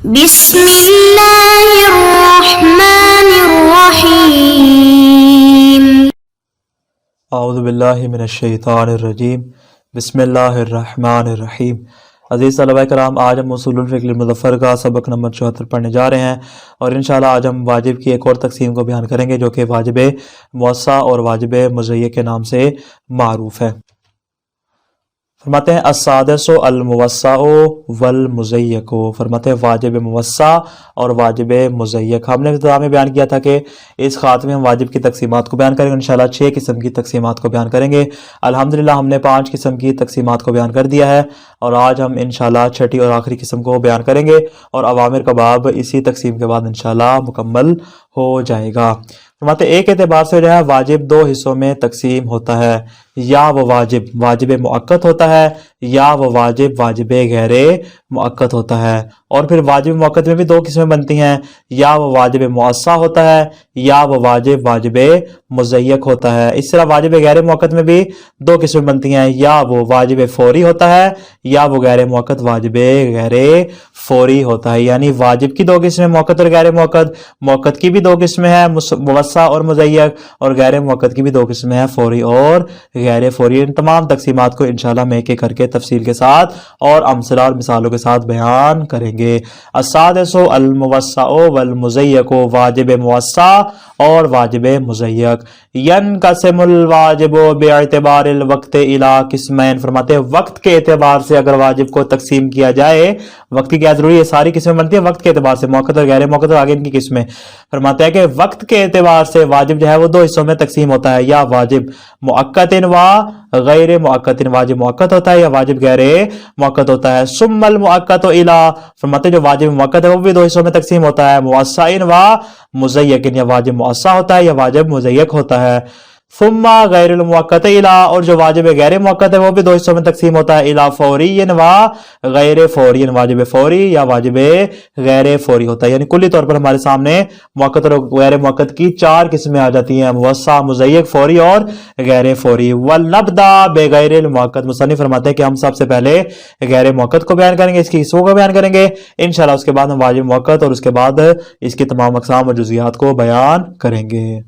بسم اللہ الرحمن الرحیم۔ اعوذ باللہ من الشیطان الرجیم، بسم اللہ الرحمن الرحیم۔ عزیز طلبہ کرام، آج ہم اصول الفقہ المظفر کا سبق نمبر 74 پڑھنے جا رہے ہیں، اور انشاءاللہ آج ہم واجب کی ایک اور تقسیم کو بیان کریں گے جو کہ واجب موسع اور واجب مضیق کے نام سے معروف ہے۔ فرماتے ہیں السادس الموسع والمضیق، فرماتے ہیں واجب موسع اور واجب مضیق۔ ہم نے ابتدا میں بیان کیا تھا کہ اس خاتمے میں ہم واجب کی تقسیمات کو بیان کریں گے، انشاءاللہ 6 قسم کی تقسیمات کو بیان کریں گے۔ الحمدللہ ہم نے 5 قسم کی تقسیمات کو بیان کر دیا ہے، اور آج ہم انشاءاللہ 6ٹھی اور آخری قسم کو بیان کریں گے، اور اوامر کا باب اسی تقسیم کے بعد انشاءاللہ مکمل ہو جائے گا۔ فرماتے ایک اعتبار سے جو ہے واجب 2 حصوں میں تقسیم ہوتا ہے، یا وہ واجب مؤقت ہوتا ہے، یا وہ واجب غیر مؤقت ہوتا ہے۔ اور پھر واجب مؤقت میں بھی 2 قسمیں بنتی ہیں، یا وہ واجب موسع ہوتا ہے، یا وہ واجب مضیق ہوتا ہے۔ اس طرح واجب غیر مؤقت میں بھی 2 قسمیں بنتی ہیں، یا وہ واجب فوری ہوتا ہے، یا وہ غیر مؤقت واجب غیر فوری ہوتا ہے۔ یعنی واجب کی 2 قسمیں، مؤقت اور غیر مؤقت، مؤقت کی بھی 2 قسمیں ہیں، موسع اور مضیق، اور غیر مؤقت کی بھی 2 قسمیں ہیں، فوری اور غیر فوری۔ ان تمام تقسیمات کو انشاءاللہ میں ایک کر کے تفصیل کے ساتھ اور امثلہ اور مثالوں کے ساتھ بیان کریں گے۔ السادس الموسع والمضیق، واجب موسع اور واجب مضیق۔ ینقسم الواجب باعتبار الوقت الی قسمین، فرماتے ہیں وقت کے اعتبار سے اگر واجب کو تقسیم کیا جائے، وقت کی کیا ضروری ہے، ساری قسمیں بنتی ہیں وقت کے اعتبار سے، مؤقت اور غیر مؤقت، اور آگے ان کی قسمیں۔ فرماتے ہیں کہ وقت کے اعتبار سے واجب جو ہے وہ 2 حصوں میں تقسیم ہوتا ہے، یا واجب مؤقت و غیر مؤقت، واجب مؤقت ہوتا ہے یا واجب غیر مؤقت ہوتا ہے۔ ثم المؤقت الی، فرماتے ہیں جو واجب مؤقت ہے وہ بھی 2 حصوں میں تقسیم ہوتا ہے، موسع و مضیق، یا واجب موسع ہوتا ہے یا واجب مضیق ہوتا ہے۔ ثم غیر المؤقت الی، اور جو واجب غیر مؤقت ہے وہ بھی 2 حصوں میں تقسیم ہوتا ہے، الی فوری و غیر فوری، واجب فوری یا واجب غیر فوری ہوتا ہے۔ یعنی کلی طور پر ہمارے سامنے مؤقت اور غیر مؤقت کی 4 قسمیں آ جاتی ہیں، موسع، مضیق، فوری اور غیر فوری۔ ونبدا بغیر المؤقت، مصنف فرماتے ہیں کہ ہم سب سے پہلے غیر مؤقت کو بیان کریں گے، اس کی حصوں کو بیان کریں گے انشاءاللہ، اس کے بعد ہم واجب مؤقت اور اس کے بعد اس کی تمام اقسام اور جزئیات کو بیان کریں گے۔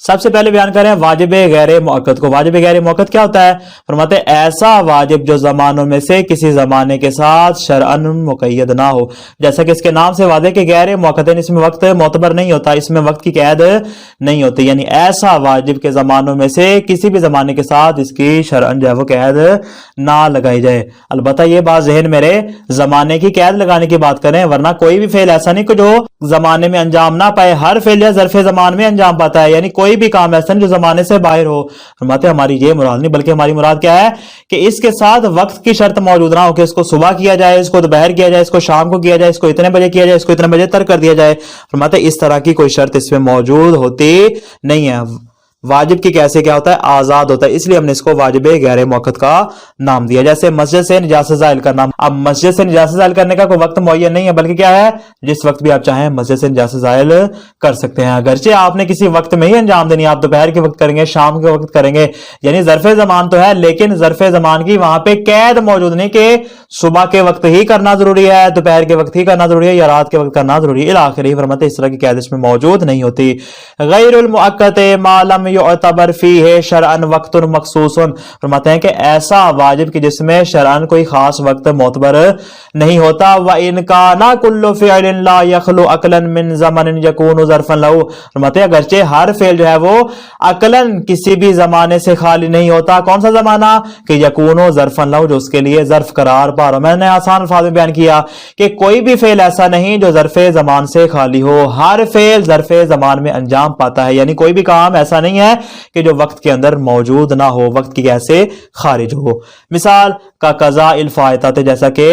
سب سے پہلے بیان کریں واجب غیر مؤقت کو۔ واجب غیر مؤقت کیا ہوتا ہے؟ فرماتے ہیں ایسا واجب جو زمانوں میں سے کسی زمانے کے ساتھ شرعاً مقید نہ ہو، جیسا کہ اس کے نام سے واضح کہ غیر مؤقت ہے، اس میں وقت معتبر نہیں ہوتا، اس میں وقت کی قید نہیں ہوتی، یعنی ایسا واجب کے زمانوں میں سے کسی بھی زمانے کے ساتھ اس کی شرعاً جو ہے وہ قید نہ لگائی جائے۔ البتہ یہ بات ذہن میرے زمانے کی قید لگانے کی بات کریں، ورنہ کوئی بھی فعل ایسا نہیں کہ جو زمانے میں انجام نہ پائے، ہر فعل یا ظرف زمان میں انجام پاتا ہے، یعنی کوئی بھی کام ایسا نہیں جو زمانے سے باہر ہو۔ فرماتے ہیں ہماری یہ مراد نہیں، بلکہ ہماری مراد کیا ہے کہ اس کے ساتھ وقت کی شرط موجود نہ ہو، کہ اس کو صبح کیا جائے، اس کو دوپہر کیا جائے، اس کو شام کو کیا جائے، اس کو اتنے بجے کیا جائے، اس کو اتنے بجے ترک کر دیا جائے۔ فرماتے ہیں اس طرح کی کوئی شرط اس میں موجود ہوتی نہیں ہے۔ واجب کی کیسے کیا ہوتا ہے؟ آزاد ہوتا ہے، اس لیے ہم نے اس کو واجب غیر مؤقت کا نام دیا۔ جیسے مسجد سے نجاست زائل کرنا، اب مسجد سے نجاست زائل کرنے کا کوئی وقت معین نہیں ہے، بلکہ کیا ہے جس وقت بھی آپ چاہیں مسجد سے نجاست زائل کر سکتے ہیں، اگرچہ آپ نے کسی وقت میں ہی انجام دینی، آپ دوپہر کے وقت کریں گے، شام کے وقت کریں گے، یعنی ظرف زمان تو ہے، لیکن ظرف زمان کی وہاں پہ قید موجود نہیں کہ صبح کے وقت ہی کرنا ضروری ہے، دوپہر کے وقت ہی کرنا ضروری ہے، یا رات کے وقت کرنا ضروری ہے، الاخری۔ فرماتے اس طرح کی قید اس میں موجود نہیں ہوتی۔ غیر المؤقت ما لم یعتبر فیہ شرعاً وقت مخصوص، فرماتے ہیں کہ ایسا واجب کہ جس میں شرعاً کوئی خاص وقت معتبر نہیں ہوتا۔ وَإِنْ كَانَ كُلُّ فِعْلٍ لَا يَخْلُو عَقْلًا مِّن زَمَنٍ يَكُونُ ظَرْفًا لَهُ، فرماتے ہیں اگرچہ ہر فعل جو ہے وہ عقلاً کسی بھی زمانے سے خالی نہیں ہوتا، کون سا زمانہ؟ کہ یکون ظرفا لہ، جو اس کے لیے ظرف قرار پا رہا۔ میں نے آسان الفاظ میں بیان کیا کہ کوئی بھی فعل ایسا نہیں جو ظرف زمان سے خالی ہو، ہر فعل ظرف زمان میں انجام پاتا ہے، یعنی کوئی بھی کام ایسا نہیں ہے کہ جو وقت کے اندر موجود نہ ہو، وقت کی کیسے خارج ہو۔ مثال کا قضاء الفائتہ، جیسا کہ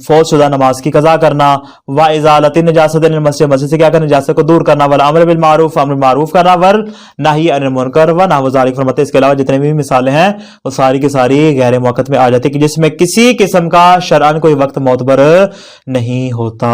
فوت شدہ نماز کی قضا کرنا، وازالۃ النجاست المسجد، مسجد سے کیا کرنا؟ نجاست کو دور کرنا، والامر بالمعروف، امر معروف کرنا، والنہی عن المنکر ونحو ذلک۔ فرماتے اس کے علاوہ جتنے بھی مثالیں ہیں وہ ساری کی ساری غیر موقت میں آ جاتی کہ جس میں کسی قسم کا شرعاً کوئی وقت معتبر نہیں ہوتا۔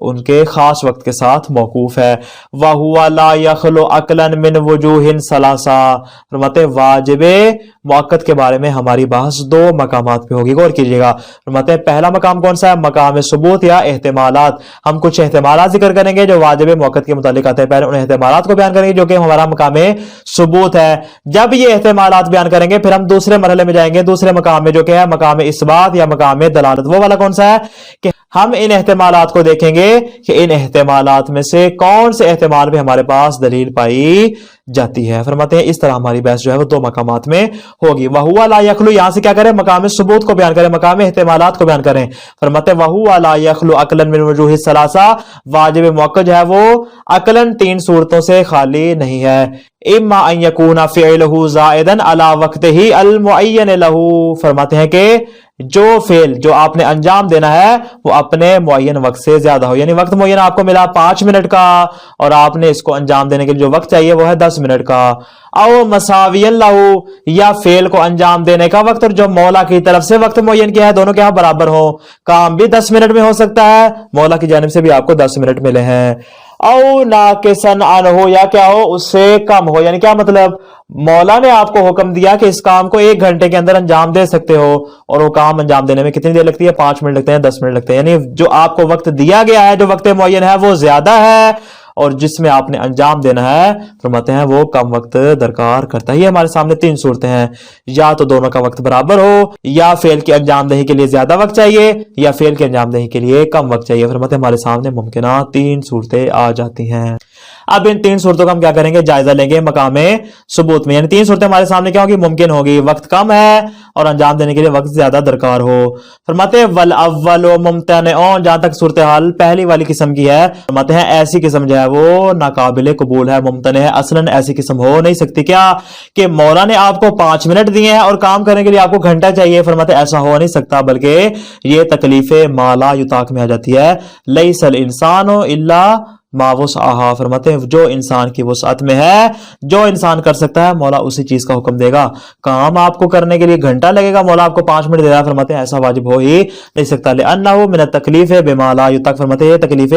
ان کے خاص وقت کے ساتھ موقوف ہے۔ وَهُوَ لَا يَخْلُو عَقْلًا مِّن وُجُوهٍ ثَلَاثَةٍ، فرماتے ہیں واجب موقت کے بارے میں ہماری بحث دو مقامات پہ ہوگی، غور کیجیے گا۔ فرماتے ہیں پہلا مقام کون سا ہے؟ مقام ثبوت یا احتمالات۔ ہم کچھ احتمالات ذکر کریں گے جو واجب موقت کے متعلق آتے ہیں، پہلے ان احتمالات کو بیان کریں گے جو کہ ہمارا مقام ثبوت ہے۔ جب یہ احتمالات بیان کریں گے پھر ہم دوسرے مرحلے میں جائیں گے، دوسرے مقام میں جو کہ ہے مقام اثبات یا مقام دلالت۔ وہ والا کون سا ہے کہ ہم ان احتمالات کو دیکھیں گے کہ ان احتمالات میں سے کون سے احتمال پہ ہمارے پاس دلیل پائی جاتی ہے۔ فرماتے ہیں اس طرح ہماری بحث جو ہے وہ دو مقامات میں ہوگی۔ وَهُوَ لَا يَخْلُو، یہاں سے کیا کریں؟ مقام ثبوت کو بیان کریں، مقام احتمالات کو بیان کریں۔ فرماتے ہیں وَهُوَ لَا يَخْلُو عَقْلًا مِّن وُجُوهِ الثَّلَاثَةِ، واجب موقت جو ہے وہ عقلاً تین صورتوں سے خالی نہیں ہے۔ اما ان یکون فعلہ زائدا علی وقتہ المعین لہ، فرماتے ہیں کہ جو فعل جو آپ نے انجام دینا ہے وہ اپنے معین وقت سے زیادہ ہو، یعنی وقت معین آپ کو ملا 5 منٹ کا اور آپ نے اس کو انجام دینے کے لیے جو وقت چاہیے وہ ہے 10 منٹ کا۔ او مساوی لہ، یا فعل کو انجام دینے کا وقت اور جو مولا کی طرف سے وقت معین کیا ہے دونوں کے یہاں برابر ہو، کام بھی 10 منٹ میں ہو سکتا ہے، مولا کی جانب سے بھی آپ کو 10 منٹ ملے ہیں۔ او ناقصاً عنہ، یا کیا ہو اس سے کم ہو، یعنی کیا مطلب مولا نے آپ کو حکم دیا کہ اس کام کو 1 گھنٹے کے اندر انجام دے سکتے ہو اور وہ کام انجام دینے میں کتنی دیر لگتی ہے؟ 5 منٹ لگتے ہیں، 10 منٹ لگتے ہیں، یعنی جو آپ کو وقت دیا گیا ہے، جو وقت معین ہے وہ زیادہ ہے اور جس میں آپ نے انجام دینا ہے فرماتے ہیں وہ کم وقت درکار کرتا ہے۔ یہ ہمارے سامنے 3 صورتیں ہیں، یا تو دونوں کا وقت برابر ہو، یا فعل کی انجام دہی کے لیے زیادہ وقت چاہیے، یا فعل کی انجام دہی کے لیے کم وقت چاہیے۔ فرماتے ہیں ہمارے سامنے ممکنہ 3 صورتیں آ جاتی ہیں۔ اب ان 3 صورتوں کا ہم کیا کریں گے؟ جائزہ لیں گے مقام ثبوت میں، یعنی 3 صورتیں ہمارے سامنے کیا ہوگی؟ ممکن ہوگی، وقت کم ہے اور انجام دینے کے لیے وقت زیادہ درکار ہو۔ فرماتے ہیں والاول ممتنع، جہاں تک صورتحال پہلی والی قسم کی ہے فرماتے ہیں ایسی قسم جو ہے وہ ناقابل قبول ہے، ممتنع ہے، اصلاً ایسی قسم ہو نہیں سکتی۔ کیا کہ مولا نے آپ کو 5 منٹ دیے ہیں اور کام کرنے کے لیے آپ کو گھنٹہ چاہیے، فرماتے ہیں ایسا ہو نہیں سکتا، بلکہ یہ تکلیف ما لا یطاق میں آ جاتی ہے۔ لیس الانسان الا ما وسعہ، فرماتے ہیں جو انسان کی وسعت میں ہے، جو انسان کر سکتا ہے مولا اسی چیز کا حکم دے گا۔ کام آپ کو کرنے کے لیے گھنٹہ لگے گا، مولا آپ کو 5 منٹ دے رہا ہے، فرماتے ہیں ایسا واجب ہو ہی نہیں سکتا۔ لأنہ من التکلیف بما لا یطاق، فرماتے ہیں یہ تکلیف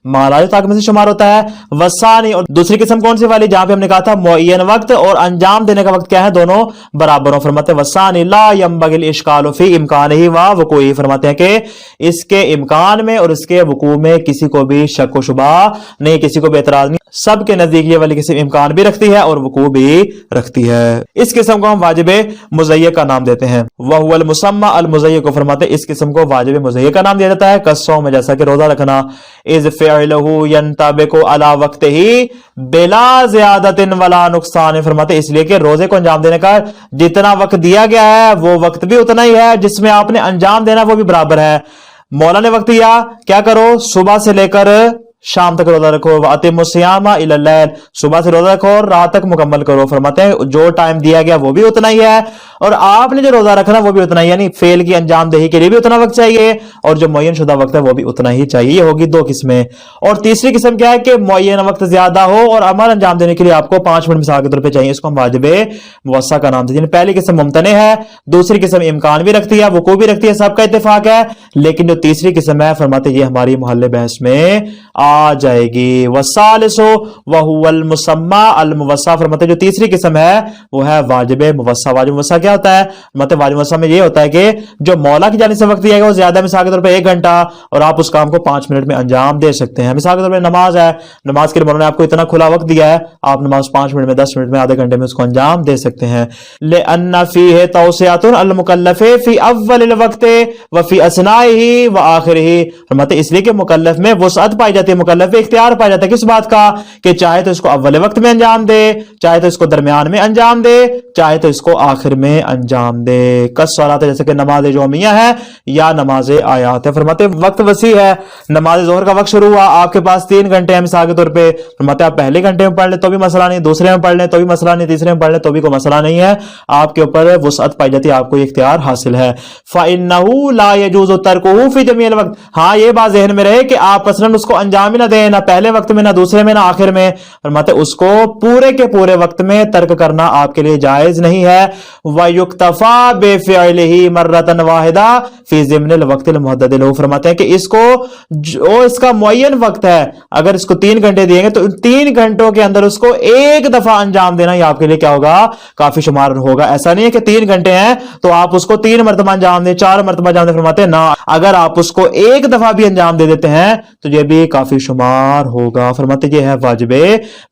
ما لا یطاق میں سے شمار ہوتا ہے۔ وثانی، اور دوسری قسم کون سی والی؟ جہاں پہ ہم نے کہا تھا معین وقت اور انجام دینے کا وقت کیا ہے؟ دونوں برابر ہوں۔ فرماتے ہیں وثانی لا ينبغي الاشکال فی امکانہ ووقوعہ، فرماتے ہیں کہ اس کے امکان میں اور اس کے وقوع میں کسی کو بھی شک و شبہ نہیں، کسی کو بھی اعتراض نہیں، سب کے نزدیک یہ والی قسم امکان بھی رکھتی ہے اور وقوع بھی رکھتی ہے۔ اس قسم کو ہم واجب مضیع کا نام دیتے ہیں۔ وَهُوَ الْمُسَمَّى الْمُضَيِّع کو فرماتے ہیں اس قسم کو واجب مضیع کا نام دیا جاتا ہے، کالصوم میں جیسا کہ روزہ رکھنا، اذ فعلہ ينطبق على وقتہ بلا زیادۃ ولا نقصان، فرماتے اس لیے کہ روزے کو انجام دینے کا جتنا وقت دیا گیا ہے وہ وقت بھی اتنا ہی ہے، جس میں آپ نے انجام دینا وہ بھی برابر ہے۔ مولا نے وقت دیا کیا کرو؟ صبح سے لے کر شام تک روزہ رکھو، وَأَتِمُّ الصِّيَامَ إِلَى اللَّيْلِ، صبح سے روزہ رکھو اور رات تک مکمل کرو۔ فرماتے ہیں جو ٹائم دیا گیا وہ بھی اتنا ہی ہے اور آپ نے جو روزہ رکھنا وہ بھی اتنا ہی، یعنی فعل کی انجام دہی کے لیے بھی اتنا وقت چاہیے اور جو معین شدہ وقت ہے وہ بھی اتنا ہی چاہیے۔ یہ ہوگی 2 قسمیں۔ اور تیسری قسم کیا ہے کہ معین وقت زیادہ ہو اور عمل انجام دینے کے لیے آپ کو 5 منٹ مثال کے طور پہ چاہیے، اس کو ہم واجب موسع کا نام دیتے ہیں۔ پہلی قسم ممتنع ہے، دوسری قسم امکان بھی رکھتی ہے، وقوع بھی رکھتی ہے، سب کا اتفاق ہے، لیکن جو تیسری قسم ہے فرماتے یہ ہماری محل بحث میں آ جائے گی۔ والثالث وهو المسمى الموسع، فرماتے جو تیسری قسم ہے وہ ہے واجب موسع۔ واجب موسع کیا ہوتا ہے؟ فرماتے واجب موسع میں یہ ہوتا ہے کہ جو مولا کی جانب سے وقت دیا گیا وہ زیادہ، مثال کے طور پہ 1 گھنٹہ، اور آپ اس کام کو 5 منٹ میں انجام دے سکتے ہیں۔ مثال کے طور پہ نماز ہے، نماز کے لیے مولا نے آپ کو اتنا کھلا وقت دیا ہے، آپ نماز 5 منٹ میں، 10 منٹ میں، آدھے گھنٹے میں اس کو انجام دے سکتے ہیں۔ لأن فيه توسعة المكلف في اول الوقت وفي اثنائه وآخره، فرماتے اس لیے کہ مکلف میں وسعت پائی جاتی ہے، مکلف میں اختیار پایا جاتا ہے کس بات کا؟ کہ چاہے تو اس کو اول وقت میں انجام دے، چاہے تو اس کو درمیان میں انجام دے، چاہے تو اس کو آخر میں انجام دے۔ کالصلاۃ، جیسے کہ نماز جمعہ ہے یا نماز آیات ہے۔ فرماتے وقت وسیع ہے، نماز ظہر کا وقت شروع ہوا، آپ کے پاس 3 گھنٹے ہیں مثال کے طور پہ، فرماتے آپ پہلے گھنٹے میں پڑھ لیں تو بھی مسئلہ نہیں، دوسرے میں پڑھ لیں تو بھی مسئلہ نہیں، تیسرے میں پڑھ لیں تو بھی کوئی مسئلہ نہیں ہے، آپ کے اوپر وسعت پائی جاتی ہے، آپ کو یہ اختیار حاصل ہے۔ فإنه لا يجوز تركه في جميع الوقت، ہاں یہ بات ذہن میں رہے کہ آپ مثلا اس کو انجام انجام ہی نہ دے، نہ پہلے وقت میں، نہ دوسرے میں، نہ آخر میں، فرماتے اس کو پورے کے پورے وقت میں ترک کرنا آپ کے لیے جائز نہیں ہے۔ وَيُكْتَفَى بِفِعْلِهِ مَرَّةً وَاحِدَةً فِي ضِمْنِ الْوَقْتِ الْمُحَدَّدِ لَهُ، فرماتے ہیں کہ اس کو جو اس کا معین وقت ہے، اگر اس کو 3 گھنٹے دیے گے تو ان 3 گھنٹوں کے اندر اس کو ایک دفعہ انجام دینا یہ آپ کے لیے کیا ہوگا؟ کافی شمار ہوگا۔ ایسا نہیں ہے کہ 3 گھنٹے ہیں تو آپ اس کو 3 مرتبہ انجام دیں، 4 مرتبہ انجام دیں، فرماتے ہیں نہ، اگر آپ اس کو ایک دفعہ بھی انجام دے دیتے ہیں تو یہ بھی کافی شمار ہوگا۔ فرماتے یہ ہے واجب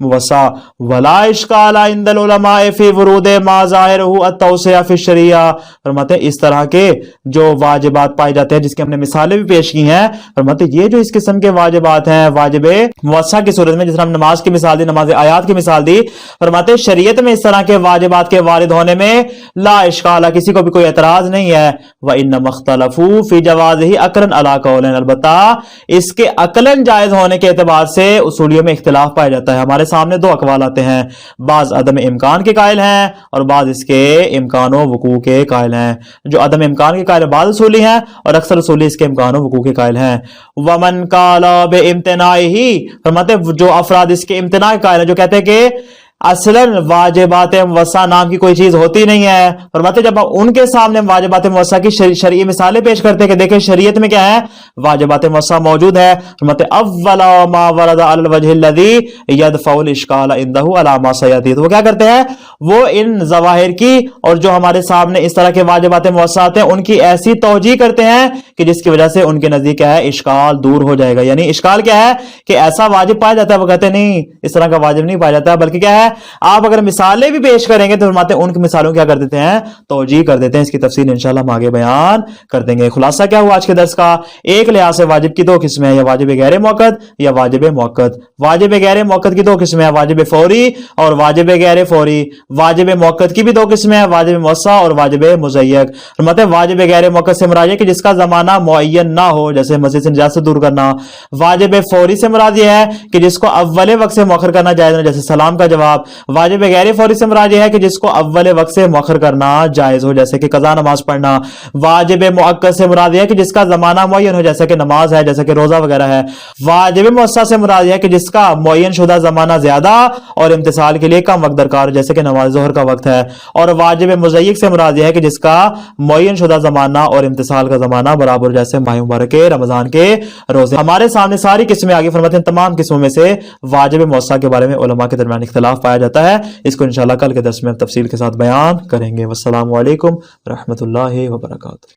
موسع۔ ولا اشکال عند العلماء فی ورود ما ظاہرہ التوسعہ فی الشریعہ، فرماتے ہیں اس طرح کے جو واجبات پائے جاتے ہیں جس کی ہم نے مثالیں بھی پیش کی ہیں، فرماتے ہیں یہ جو اس قسم کے واجبات ہیں واجب موسع کی صورت میں، جس طرح ہم نماز کی مثال دی، نماز آیات کی مثال دی، فرماتے ہیں شریعت میں اس طرح کے واجبات کے وارد ہونے میں لا اشکال، کسی کو بھی کوئی اعتراض نہیں ہے۔ وَإِنَّمَا اخْتَلَفُوا فِي جَوَازِهِ عَقْلًا عَلَىٰ قَوْلَيْنِ، البتہ اس کے عقلاً جائز ہونے کے اعتبار سے اصولیوں میں اختلاف پایا جاتا ہے۔ ہمارے سامنے 2 اقوال آتے ہیں، بعض عدم امکان کے قائل ہیں اور بعض اس کے امکان و وقوع کے قائل ہیں۔ جو عدم امکان کے قائل ہیں بعض اصولی ہیں اور اکثر اصولی اس کے امکان و وقوع کے قائل ہیں۔ وَمَنْ قَالَ بِامْتِنَاعِهِ، فرماتے جو افراد اس کے امتناع کے قائل ہیں، جو کہتے ہیں کہ اصلاً واجبات موسع نام کی کوئی چیز ہوتی نہیں ہے، فرماتے جب ان کے سامنے واجبات موسع کی شرعی مثالیں پیش کرتے ہیں کہ دیکھیں شریعت میں کیا ہے، واجبات موسع موجود ہے، فرماتے اول ما ورد علی الوجہ الذی یدفع الاشکال عنده علی ما سیأتی، تو وہ کیا کرتے ہیں، وہ ان ظواہر کی اور جو ہمارے سامنے اس طرح کے واجبات موسع آتے ہیں ان کی ایسی توجیہ کرتے ہیں کہ جس کی وجہ سے ان کے نزدیک کیا ہے، اشکال دور ہو جائے گا۔ یعنی اشکال کیا ہے کہ ایسا واجب پایا جاتا ہے، وہ کہتے ہیں نہیں اس طرح کا واجب نہیں پایا جاتا، بلکہ کیا ہے آپ اگر مثالیں بھی پیش کریں گے تو فرماتے ہیں ان کی مثالوں کیا کر دیتے ہیں، توجیہ کر دیتے ہیں۔ اس کی تفصیل انشاءاللہ ہم آگے بیان کر دیں گے۔ خلاصہ کیا ہوا آج کے درس کا، ایک لحاظ سے واجب کی 2 قسمیں ہیں، یا واجب غیر موقت یا واجب موقت۔ واجب غیر موقت کی 2 قسمیں ہیں، واجب فوری اور واجب غیر فوری۔ واجب موقت کی بھی 2 قسمیں ہیں، واجب موسع اور واجب مضیق۔ فرماتے ہیں واجب غیر موقت سے مراد ہے کہ جس کا زمانہ معین نہ ہو، جیسے مسجد سے نجاست دور کرنا۔ واجب فوری سے مراد یہ ہے کہ جس کو اول وقت سے مؤخر کرنا جائز ہے، جیسے سلام کا جواب۔ واجب غیر فوری سے مراد یہ ہے کہ جس کو اول وقت سے مؤخر کرنا جائز ہو، جیسے کہ قضا نماز پڑھنا۔ واجب مؤکد سے مراد یہ ہے کہ جس کا زمانہ معین ہو، جیسے کہ نماز ہے، جیسے کہ روزہ وغیرہ ہے۔ واجب موسع سے مراد یہ ہے کہ جس کا معین شدہ زمانہ زیادہ اور امتثال کے لیے کم وقت درکار، جیسے کہ نماز ظہر کا وقت ہے۔ اور واجب مضیق سے مراد یہ ہے کہ جس کا معین شدہ زمانہ اور امتثال کا زمانہ برابر، جیسے ماہ مبارک کے رمضان کے روزے۔ ہمارے سامنے ساری قسمیں آگے، فرماتے ہیں تمام قسموں میں سے واجب موسع کے بارے میں علماء کے درمیان اختلاف پایا جاتا ہے۔ اس کو انشاءاللہ کل کے درس میں تفصیل کے ساتھ بیان کریں گے۔ والسلام علیکم ورحمۃ اللہ وبرکاتہ۔